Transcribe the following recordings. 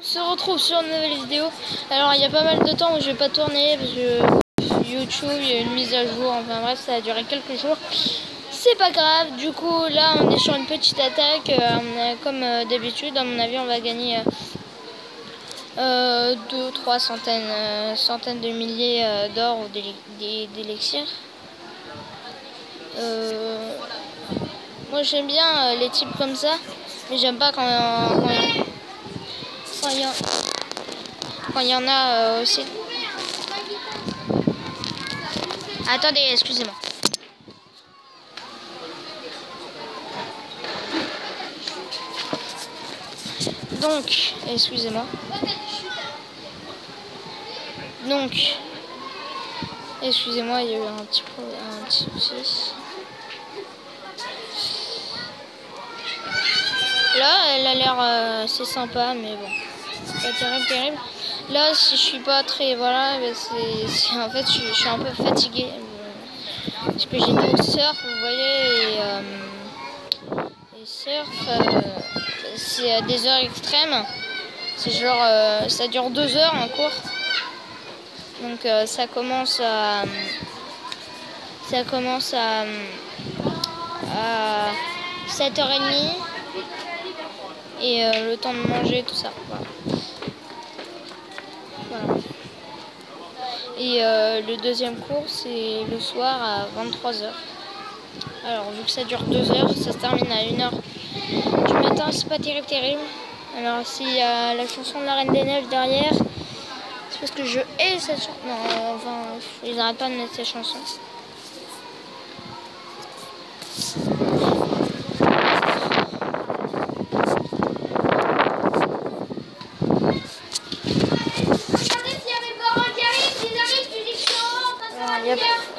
se retrouve sur une nouvelle vidéo. Alors il y a pas mal de temps où je vais pas tourner parce que YouTube il y a une mise à jour, enfin bref ça a duré quelques jours. C'est pas grave, du coup là on est sur une petite attaque, comme d'habitude à mon avis on va gagner 2-3 centaines de milliers d'or ou d'élixirs. Moi j'aime bien les types comme ça, mais j'aime pas quand il y en a aussi. Attendez, excusez-moi. Donc, excusez-moi. Donc, excusez-moi, il y a eu un petit souci. Là, elle a l'air assez sympa, mais bon, pas terrible. Là, si je suis pas très, voilà, en fait, je suis un peu fatiguée parce que j'étais au surf, vous voyez, et surf, c'est à des heures extrêmes. C'est genre, ça dure 2 heures en cours. Donc ça commence à 7h30 et le temps de manger, tout ça. Voilà. Et le deuxième cours c'est le soir à 23h. Alors vu que ça dure 2 heures, ça se termine à 1h du matin, c'est pas terrible. Alors s'il y a la chanson de la Reine des Neiges derrière, c'est parce que je hais cette chanson. Non, enfin, ils n'arrêtent pas de mettre ces chansons.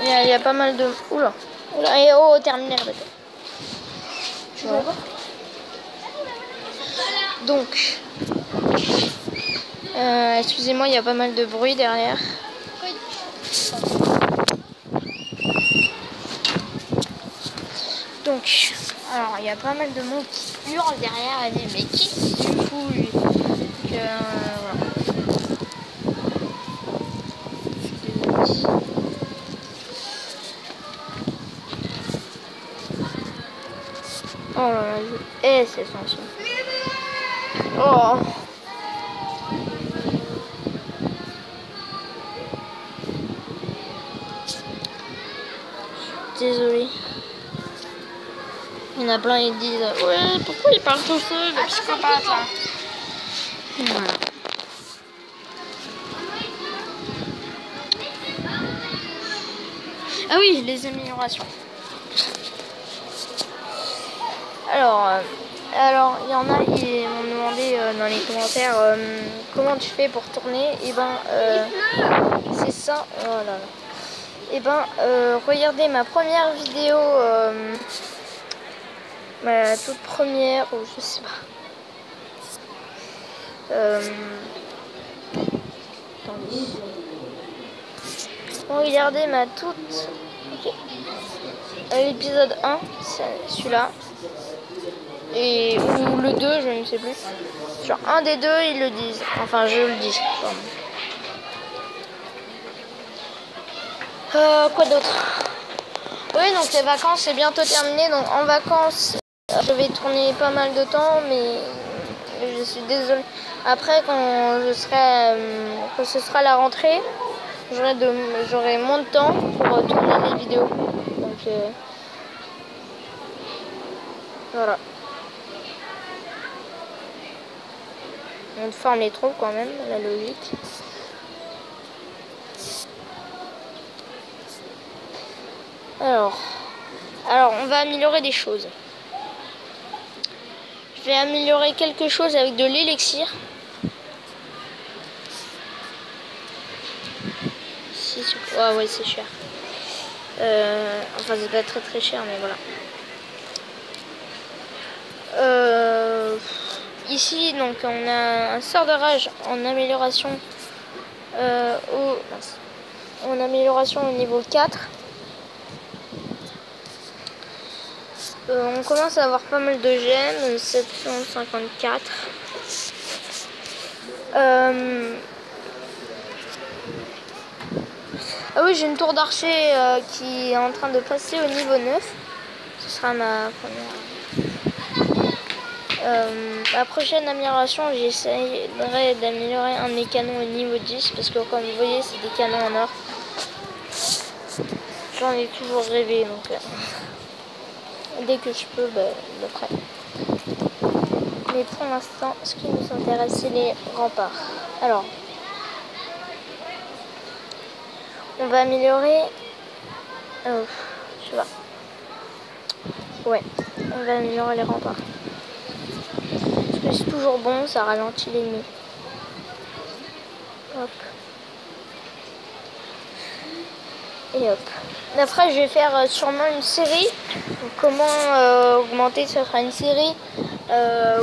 Il y a pas mal de... Oula, et oh, terminé la bataille. Voilà. Donc, excusez-moi, il y a pas mal de bruit derrière. Donc, alors il y a pas mal de monde qui hurle derrière. Elle dit mais qui se fout lui? Voilà. Oh là là, je hais cette chanson. Oh. Désolée. Il y en a plein, ils disent ouais, pourquoi il parle tout seul, le psychopathe là. Voilà. Ah oui, les améliorations. Alors, il y en a qui m'ont demandé dans les commentaires comment tu fais pour tourner. Et ben, c'est ça. Oh là là. Et ben, regardez ma première vidéo, ma toute première, ou je sais pas. Attendez. Regardez ma toute. L'épisode 1, c'est celui-là. Et ou le 2, je ne sais plus. Sur un des deux, ils le disent. Enfin, je le dis. Quoi d'autre? Oui, donc les vacances, c'est bientôt terminé. Donc en vacances, je vais tourner pas mal de temps, mais je suis désolée. Après, quand ce sera la rentrée, j'aurai moins de temps pour tourner les vidéos. Donc voilà. On forme les trous quand même, la logique. Alors, on va améliorer des choses. Je vais améliorer quelque chose avec de l'élixir. Ouais, c'est cher. Enfin, c'est pas très cher, mais voilà. Ici, donc, on a un sort de rage en amélioration au niveau 4. On commence à avoir pas mal de gemmes, 754. Ah oui, j'ai une tour d'archer qui est en train de passer au niveau 9. Ce sera ma première. Ma prochaine amélioration, j'essaierai d'améliorer un de mes canons au niveau 10 parce que comme vous voyez, c'est des canons en or. J'en ai toujours rêvé, donc dès que je peux, je le ferai. Mais pour l'instant, ce qui nous intéresse, c'est les remparts. Alors, on va améliorer... je sais pas. Ouais, on va améliorer les remparts. Parce que c'est toujours bon, ça ralentit l'ennemi. Hop. Et hop. Après, je vais faire sûrement une série. Donc, comment augmenter, ce sera une série.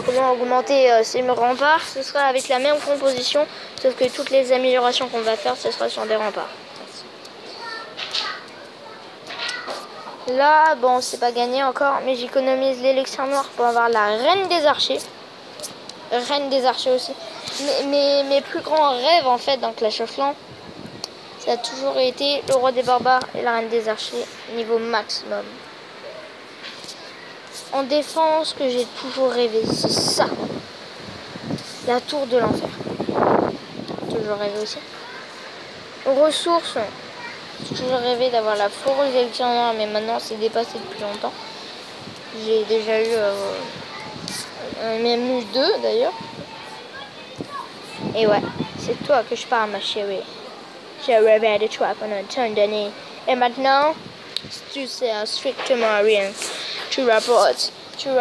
Comment augmenter ces remparts, ce sera avec la même composition, sauf que toutes les améliorations qu'on va faire, ce sera sur des remparts. Là, bon, c'est pas gagné encore, mais j'économise l'élixir noir pour avoir la reine des archers. Reine des archers aussi. Mes plus grands rêves, en fait, dans Clash of Clans, ça a toujours été le roi des barbares et la reine des archers, niveau maximum. En défense, ce que j'ai toujours rêvé, c'est ça. La tour de l'enfer. Toujours rêvé aussi. Ressources. J'ai toujours rêvé d'avoir la foreuse élixir noir, mais maintenant c'est dépassé depuis longtemps. J'ai déjà eu même eu 2 d'ailleurs. Et ouais, c'est toi que je parle, ma chérie. J'ai rêvé de toi pendant tant d'années. Et maintenant, tu seras strictement rien. Tu rapportes qu'une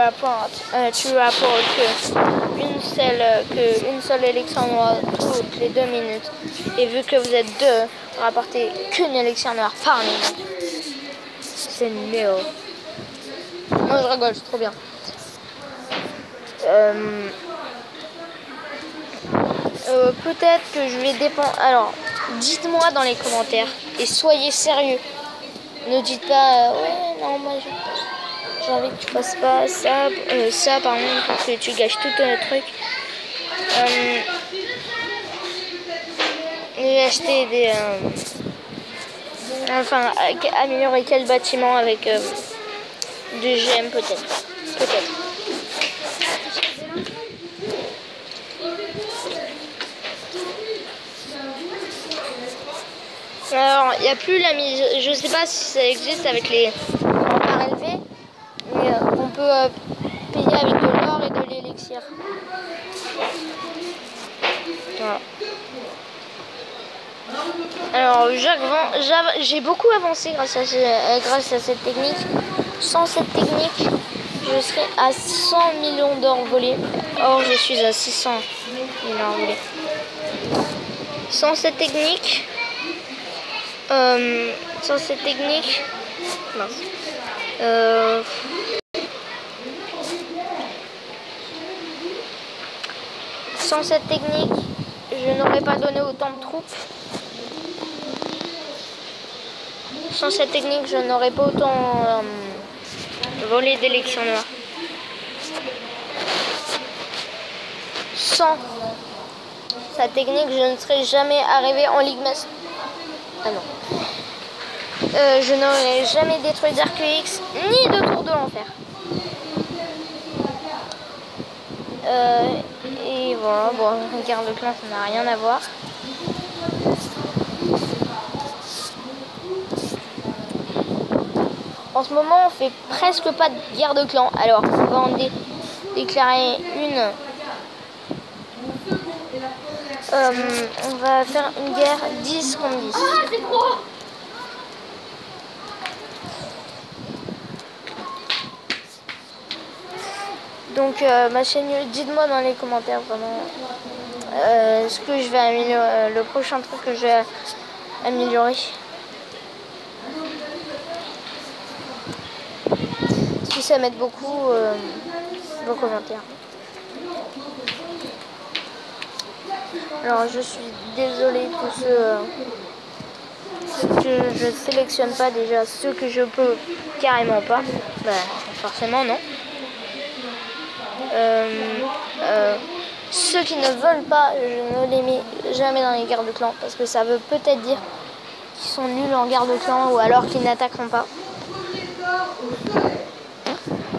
seule élixir noire toutes les 2 minutes. Et vu que vous êtes 2, rapportez qu'une élixir noire par minute. C'est nul. Moi je rigole, c'est trop bien. Peut-être que je vais dépendre. Alors, dites-moi dans les commentaires et soyez sérieux. Ne dites pas ouais, non, moi j'ai envie que tu fasses pas ça, par contre, parce que tu gâches tout le truc. J'ai acheté des. Enfin, améliorer quel bâtiment avec du GM peut-être. Peut-être. Alors, il n'y a plus la mise. Je sais pas si ça existe avec les remparts élevés, mais on peut payer avec de l'or et de l'élixir. Voilà. Alors, j'ai beaucoup avancé grâce à cette technique. Sans cette technique, je serais à 100 millions d'or volés. Or, je suis à 600 millions volés. Sans cette technique, mince. Sans cette technique, je n'aurais pas donné autant de troupes. Sans cette technique, je n'aurais pas autant volé d'élixir noir. Sans cette technique, je ne serais jamais arrivé en Ligue Master. Ah non. Je n'aurais jamais détruit d'RQX ni de Tour de l'Enfer. Et voilà, bon, guerre de clan, ça n'a rien à voir. En ce moment, on fait presque pas de guerre de clan. Alors, on va en déclarer une. On va faire une guerre 10 contre 10. Donc, ma chaîne, dites-moi dans les commentaires vraiment ce que je vais améliorer, le prochain truc que je vais améliorer. Si ça m'aide beaucoup, vos commentaires. Alors, je suis désolée tous ceux que je sélectionne pas déjà, ceux que je peux carrément pas. Bah, forcément non. Ceux qui ne veulent pas, je ne les mets jamais dans les guerres de clan parce que ça veut peut-être dire qu'ils sont nuls en guerre de clan ou alors qu'ils n'attaqueront pas.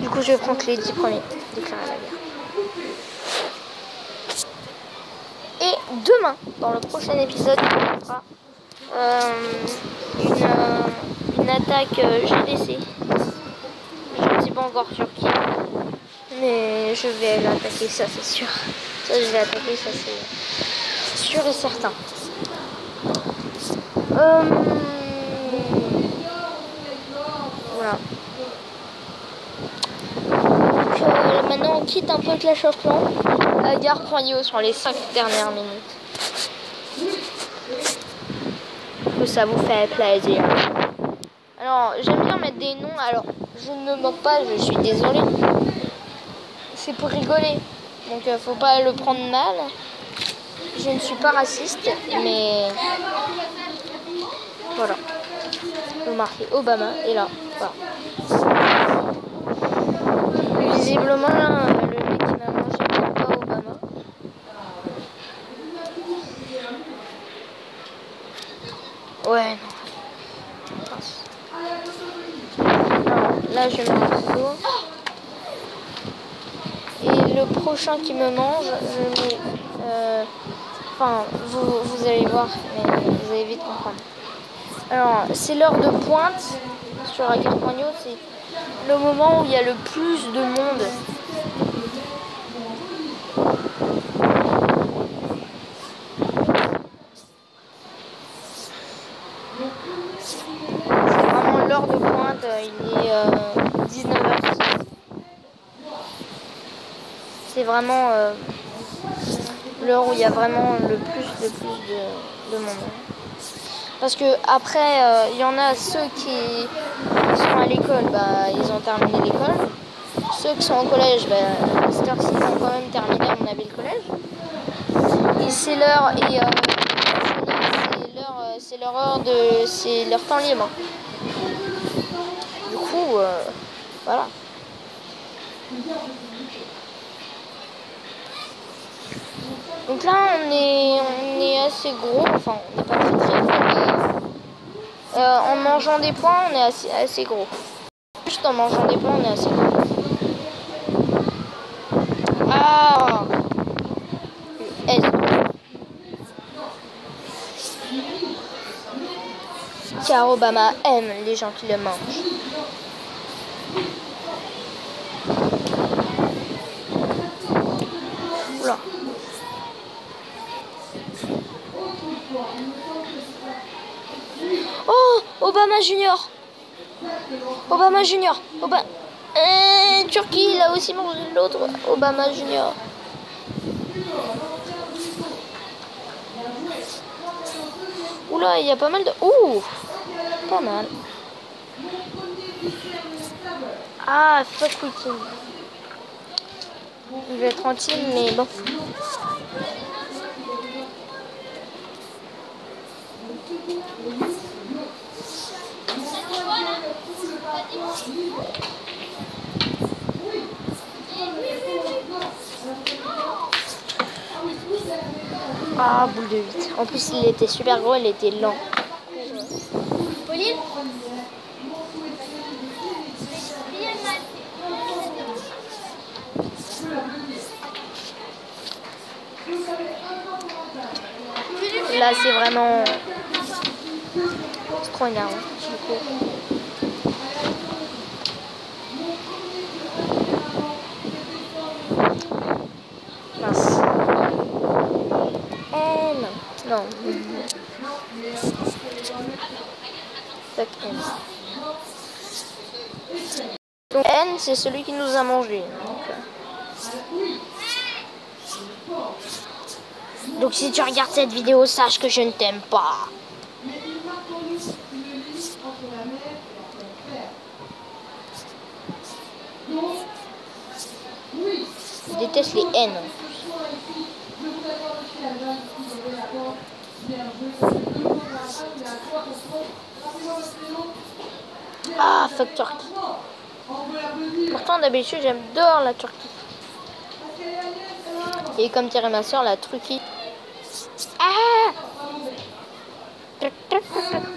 Du coup, je compte les 10 premiers déclarer la guerre. Et demain, dans le prochain épisode, on fera une attaque GDC. Je ne sais pas encore sur qui, mais je vais l'attaquer, ça c'est sûr. Ça, je vais attaquer, ça c'est sûr et certain. Voilà. Donc maintenant on quitte un peu Clash of Clans. Garde-Croyau sur les 5 dernières minutes. Que ça vous fait plaisir. Alors j'aime bien mettre des noms. Alors je ne me moque pas, je suis désolée. C'est pour rigoler. Donc faut pas le prendre mal. Je ne suis pas raciste, mais voilà. Vous marquez Obama et là, voilà. Visiblement là, le mec qui m'a mangé n'est pas Obama. Ouais, non. Alors, là je mets un saut. Et le prochain qui me mange, je mets... Enfin, vous allez voir, mais vous allez vite comprendre. Alors, c'est l'heure de pointe sur la carte Magno, c'est le moment où il y a le plus de monde. C'est vraiment l'heure de pointe, il est 19h06. C'est vraiment l'heure où il y a vraiment le plus de monde. Parce que après, il y en a ceux qui sont à l'école, bah, ils ont terminé l'école. Ceux qui sont au collège, bah, cette heure-ci, ils ont quand même terminé, à mon avis, le collège. Et c'est l'heure, c'est leur heure c'est leur temps libre. Du coup, voilà. Donc là, on est assez gros, enfin, on n'est pas très gros, mais en mangeant des points, on est assez gros. Juste en mangeant des points, on est assez gros. Ah, S. Car Obama aime les gens qui le mangent. Oula. Oh, Obama Junior. Obama Junior. Turquie, il a aussi mangé l'autre. Obama Junior. Oula, il y a pas mal de... Ouh, pas mal. Ah, fuck Wiki. Il va être tranquille, mais bon. Ah, boule de 8. En plus, il était super gros, il était lent. Pauline ? Là, c'est vraiment... C'est trop énervant, du coup. Mince. Non. Tac, N. Donc N, c'est celui qui nous a mangé. Donc si tu regardes cette vidéo, sache que je ne t'aime pas. Je déteste les N. Ah, fuck Turquie. Pourtant, d'habitude, j'aime dehors la Turquie. Et comme dirait ma soeur, la truquée. Ah!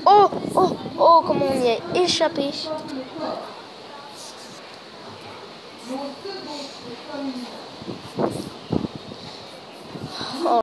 Oh, oh, oh, comment on y est échappé.